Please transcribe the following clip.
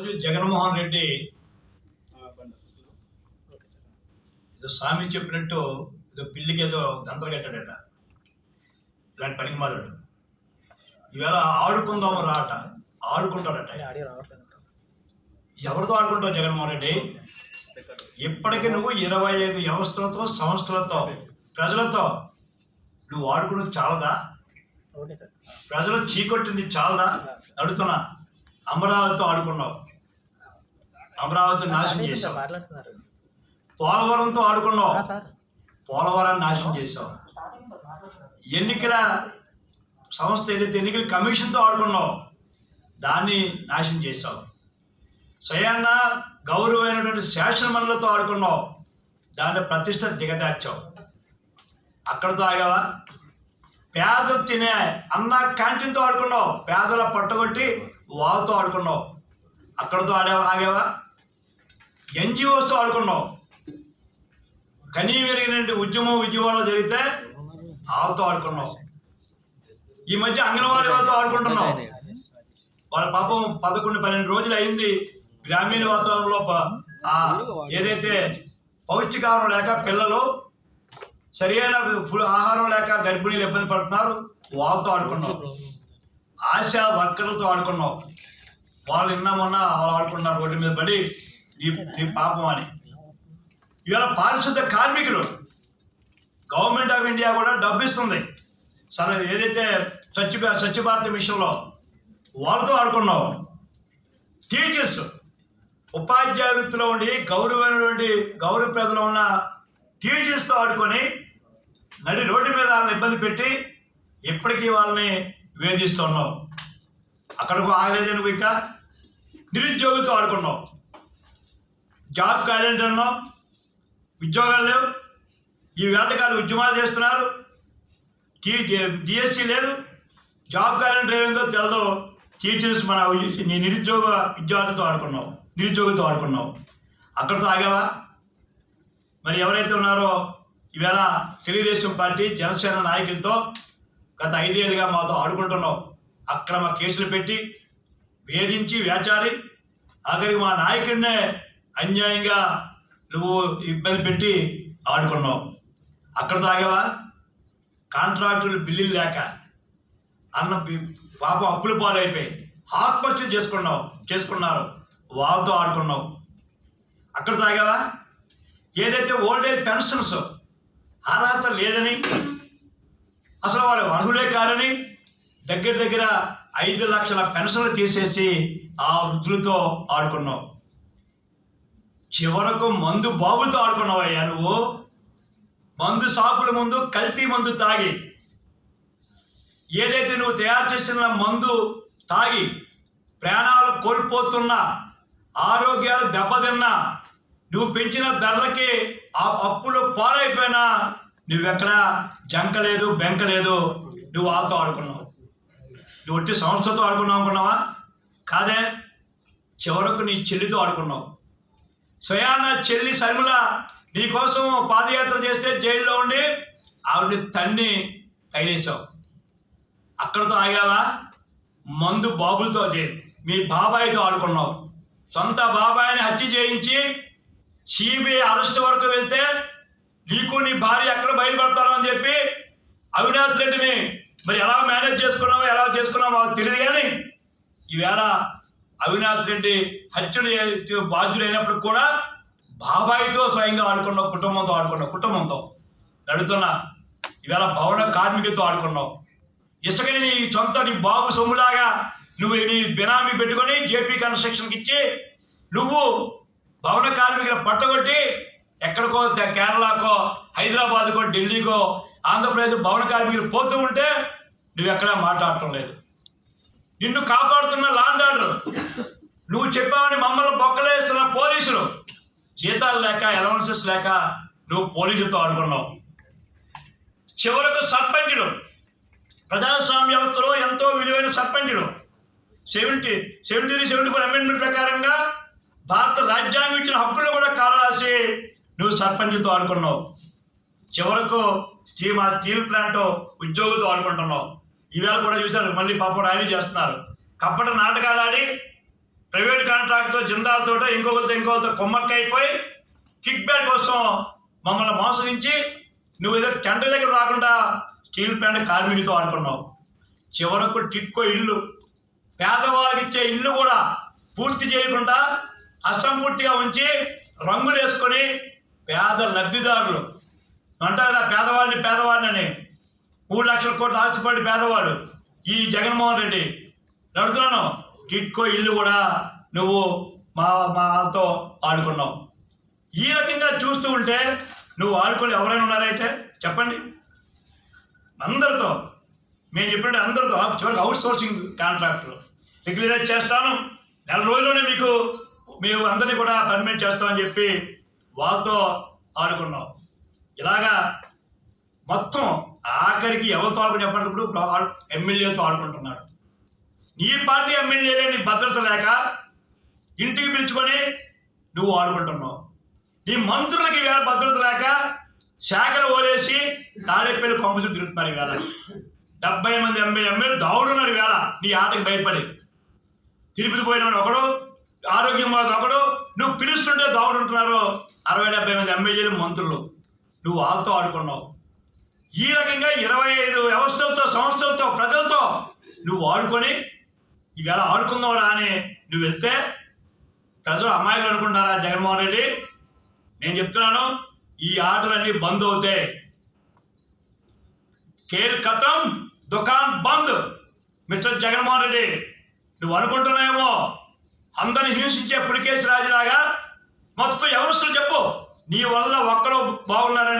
ఈరోజు జగన్మోహన్ రెడ్డి ఏదో స్వామి చెప్పినట్టు ఏదో పిల్లికి ఏదో దంతలు కట్టాడట. ఇలాంటి పనికి మారాడు. ఈవేళ ఆడుకుందాం రాట, ఆడుకుంటాడట. ఎవరితో ఆడుకుంటావు జగన్మోహన్ రెడ్డి? ఇప్పటికీ నువ్వు 25 వ్యవస్థలతో, సంస్థలతో, ప్రజలతో నువ్వు ఆడుకున్నది చాలదా? ప్రజలు చీకొట్టింది చాలదా? అడుగుతున్నా. అమరావతితో ఆడుకున్నావు, అమరావతి నాశనం చేసావు. పోలవరంతో ఆడుకున్నావు, పోలవరాన్ని నాశనం చేసావు. ఎన్నికల సంస్థ ఏదైతే ఎన్నికల కమిషన్తో ఆడుకున్నావు, దాన్ని నాశనం చేసావు. స్వయాన్న గౌరవమైనటువంటి శాసనమండలితో ఆడుకున్నావు, దాని ప్రతిష్ట దిగదార్చావు. అక్కడితో ఆగావా? పేదలు తినే అన్న క్యాంటీన్తో ఆడుకున్నావు, పేదల పట్టుకొట్టి వాళ్ళతో ఆడుకున్నావు. అక్కడితో ఆగావా? ఎన్జిఓస్తో ఆడుకున్నావు. కనీ విరిగినటువంటి ఉద్యమాలు జరిగితే వాళ్ళతో ఆడుకున్నావు. ఈ మధ్య అంగన్వాడీ వాళ్ళతో ఆడుకుంటున్నావు. వాళ్ళ పాపం 11-12 రోజులు అయింది గ్రామీణ వాతావరణంలో ఏదైతే పౌష్టికాహారం లేక పిల్లలు సరైన ఆహారం లేక గర్భిణీలు ఇబ్బంది పడుతున్నారు, వాళ్ళతో ఆడుకున్నావు. ఆశా వర్కర్లతో ఆడుకున్నావు. వాళ్ళు మొన్న ఆడుకున్నారు రోడ్డు మీద పడి నీ పాపం అని. ఇవాళ పారిశుద్ధ కార్మికులు గవర్నమెంట్ ఆఫ్ ఇండియా కూడా డబ్బు ఇస్తుంది సరే ఏదైతే స్వచ్ఛ భారత్ మిషన్లో, వాళ్ళతో ఆడుకున్నావు. టీచర్స్ ఉపాధ్యాయ వృత్తిలో ఉండి గౌరవప్రదలో ఉన్న టీచర్స్తో ఆడుకొని నడి రోడ్డు మీద వాళ్ళని ఇబ్బంది పెట్టి ఇప్పటికీ వాళ్ళని వేధిస్తున్నావు. అక్కడికి ఆగలేదు నువ్వు. ఇంకా నిరుద్యోగులతో ఆడుకున్నావు. జాబ్ క్యాలెండర్ అన్నావు, ఉద్యోగాలు లేవు. ఈ వేటకాలు ఉద్యమాలు చేస్తున్నారు. డిఎస్సి లేదు, జాబ్ క్యాలెండర్ ఏమైందో తెలదు. టీచర్స్ నీ విద్యార్థులతో ఆడుకున్నావు. అక్కడితో ఆగావా? మరి ఎవరైతే ఉన్నారో ఈవేళ తెలుగుదేశం పార్టీ, జనసేన నాయకులతో గత 5 ఏళ్ళుగా మాతో ఆడుకుంటున్నావు. అక్రమ కేసులు పెట్టి వేధించి వేచారి ఆఖరికి మా నాయకుడినే అన్యాయంగా నువ్వు ఇబ్బంది పెట్టి ఆడుకున్నావు. అక్కడితో ఆగావా? కాంట్రాక్టులు బిల్లులు లేక పాపం అప్పులు పాలైపోయి ఆత్మహత్యలు చేసుకున్నారు, వాళ్ళతో ఆడుకున్నావు. అక్కడితో ఆగావా? ఏదైతే ఓల్డేజ్ పెన్షన్స్ అర్హత లేదని, అసలు వాళ్ళు అర్హులే కాదని దగ్గర 5 లక్షల పెన్షన్లు తీసేసి ఆ వృద్ధులతో ఆడుకున్నావు. చివరకు మందు బాబులతో ఆడుకున్నావయ్యా నువ్వు. మందు షాపుల ముందు కల్తీ మందు తాగి, ఏదైతే నువ్వు తయారు చేసిన మందు తాగి ప్రాణాలు కోల్పోతున్నా, ఆరోగ్యాలు దెబ్బతిన్నా, నువ్వు పెంచిన ధరలకి ఆ అప్పులు పాలైపోయినా నువ్వెక్కడ జంకలేదు, బెంకలేదు. నువ్వు వాళ్ళతో ఆడుకున్నావు. నువ్వు వచ్చి సంస్థతో ఆడుకున్నావు అనుకున్నావా? కాదే. చివరకు నీ చెల్లితో ఆడుకున్నావు. స్వయాన చెల్లి శర్మిల నీకోసం పాదయాత్ర చేస్తే జైల్లో ఉండి ఆవిడ తన్ని తగిలేసావు. అక్కడితో ఆగావా? మందు బాబులతో మీ బాబాయితో ఆడుకున్నావు. సొంత బాబాయిని హత్య చేయించి సిబిఐ అరెస్ట్ వరకు వెళ్తే నీకు నీ భార్య ఎక్కడ బయలుపడతారో అని చెప్పి అవినాష్ రెడ్డిని మరి ఎలా మేనేజ్ చేసుకున్నావో మాకు తెలియదు. కానీ ఈవేళ అవినాష్ రెడ్డి హత్యలు బాధ్యులైనప్పుడు కూడా బాబాయితో స్వయంగా ఆడుకున్నావు. కుటుంబంతో నడుతున్నా. ఈవేళ భవన కార్మికులతో ఆడుకున్నావు. ఇసుకని నీ బాబు సొమ్ములాగా నువ్వు నీ బినామీ పెట్టుకొని జేపీ కన్స్ట్రక్షన్కి ఇచ్చి నువ్వు భవన కార్మికులు పట్టగొట్టి ఎక్కడికో కేరళకో, హైదరాబాద్కో, ఢిల్లీకో, ఆంధ్రప్రదేశ్ భవన కార్మికులు పోతూ ఉంటే నువ్వెక్కడా మాట్లాడటం లేదు. నిన్ను కాపాడుతున్న లాండ్ ఆర్డర్, నువ్వు చెప్పావని మమ్మల్ని బొక్కలేస్తున్న పోలీసులు, జీతాలు లేక, అలవెన్సెస్ లేక నువ్వు పోలీసులతో ఆడుకున్నావు. చివరకు సర్పంచులు, ప్రజాస్వామ్య వ్యవస్థలో ఎంతో విలువైన సర్పంచులు 74 అమెండ్మెంట్ ప్రకారంగా భారత రాజ్యాంగం ఇచ్చిన హక్కులు కూడా కాలరాసి నువ్వు సర్పంచ్తో ఆడుకున్నావు. చివరకు స్టీల్ ప్లాంట్ ఉద్యోగులతో ఆడుకుంటున్నావు. ఈవేళ కూడా చూశారు, మళ్ళీ పాపం ర్యాలీ చేస్తున్నారు. కప్పట నాటకాలు ఆడి ప్రైవేట్ కాంట్రాక్ట్తో జిందాల్తో ఇంకొకరితో కొమ్మక్కైపోయి కిక్ బ్యాక్ కోసం మమ్మల్ని మోసగించి నువ్వు ఏదో టెండర్ దగ్గర రాకుండా స్టీల్ ప్లాంట్ కార్మికులతో ఆడుకున్నావు. చివరకు టిట్కో ఇల్లు, పేదవాళ్ళకి ఇచ్చే ఇల్లు కూడా పూర్తి చేయకుండా అసంపూర్తిగా ఉంచి రంగులు వేసుకొని పేద లబ్ధిదారులు అంటారు కదా, పేదవాడిని అని 3 లక్షల కోట్ల ఆస్తిపడి పేదవాడు ఈ జగన్మోహన్ రెడ్డి నడుతున్నాను. టిట్కో ఇల్లు కూడా నువ్వు మాతో ఆడుకున్నావు. ఈ రకంగా చూస్తూ ఉంటే నువ్వు ఆడుకొని ఎవరైనా ఉన్నారైతే చెప్పండి. అందరితో మేము చెప్పినట్టు అందరితో చివరికి అవుట్ సోర్సింగ్ కాంట్రాక్టర్ రెగ్యులరైజ్ చేస్తాను, 4 రోజుల్లోనే మేము అందరినీ కూడా పర్మిట్ చేస్తామని చెప్పి వాళ్ళతో ఆడుకున్నాం. ఇలాగా మొత్తం ఆఖరికి ఎవరితో ఆడుకుని చెప్పినప్పుడు ఎమ్మెల్యేతో ఆడుకుంటున్నాడు. నీ పార్టీ ఎమ్మెల్యేలే నీ భద్రత లేక ఇంటికి పిలుచుకొని నువ్వు ఆడుకుంటున్నావు. నీ మంత్రులకి వేళ భద్రత లేక శాఖలు ఓలేసి తాడేపల్లి పంపుతూ తిరుగుతున్నారు. ఈవేళ 70 మంది ఎమ్మెల్యేలు దావుడున్నారు. వేళ నీ ఆటకి భయపడి తిరుపతి పోయినవాడు ఒకడు, ఆరోగ్యం వాడు ఒకడు, నువ్వు పిలుస్తుంటే దావుడుంటున్నారు 60-70 మంది ఎమ్మెల్యేలు మంత్రులు. నువ్వు వాళ్ళతో ఆడుకున్నావు. ఈ రకంగా 25 వ్యవస్థలతో, సంస్థలతో, ప్రజలతో నువ్వు ఆడుకొని ఈవేళ ఆడుకుందావురా అని నువ్వు వెళ్తే ప్రజలు అమ్మాయిలు అనుకుంటారా జగన్మోహన్ రెడ్డి? నేను చెప్తున్నాను, ఈ ఆటలన్నీ బంద్ అవుతాయి. ఖేల్ ఖతం, దుకాన్ బంద్. మిస్టర్ జగన్మోహన్ రెడ్డి, నువ్వు అనుకుంటున్నావేమో అందరిని హింసించే పులికేసి రాజులాగా మొత్తం వ్యవస్థలు చెప్పు నీ వల్ల ఒక్కరు బాగున్నారని.